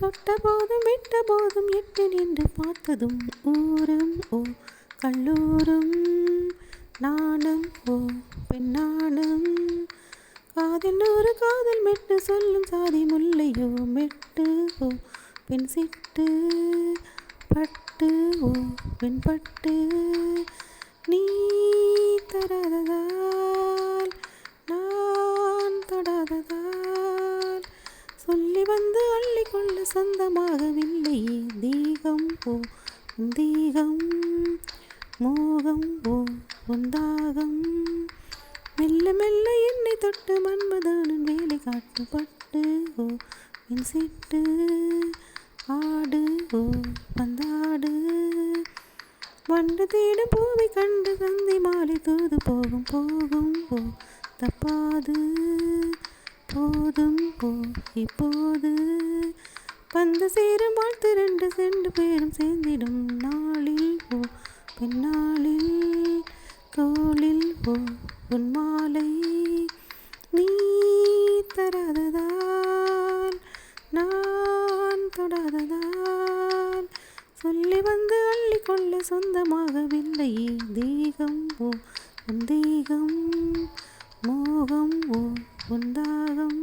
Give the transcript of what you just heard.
தொட்ட போதும் விட்ட போதும் எட்டு நின்று பார்த்ததும் ஊரும் ஓ கல்லூரும் நாணம் ஓ பெண்ணானம் காதில் ஒரு காதல் மெட்டு சொல்லும் சாதி முல்லையோ மெட்டு ஓ பெண் சிட்டு பட்டு ஓ பெண் பட்டு நீ தராததால் நான் தொடாததால் சொல்லி வந்து அள்ளிக்கொள்ள சொந்தமாகவில்லையே தீகம் ஓ தீகம் மோகம் ஓ உந்தாகம் மெல்ல மெல்ல என்னை தொட்டு மன்மதனின் வேலை காட்டுப்பட்டு ஓ என் சிட்டு ஆடு ஓ வந்தாடு வண்டு தேடும் பூவை கண்டு சந்தி மாலை தூது போகும் போகும் ஓ தப்பாது போதும் ஓ இப்போது வந்து சேரும் வாழ்த்து ரெண்டு சென்று பேரும் சேர்ந்திடும் நாளில் ஓ பெண்ணாளில் தோளில் ஓ உன் மாலை நீ தராததால் நான் தொடாததால் சொல்லி வந்து அள்ளிக்கொள்ள சொந்தமாகவில்லையே தீகம் ஓ உன் தீகம் மோகம் ஓ உந்தாகம்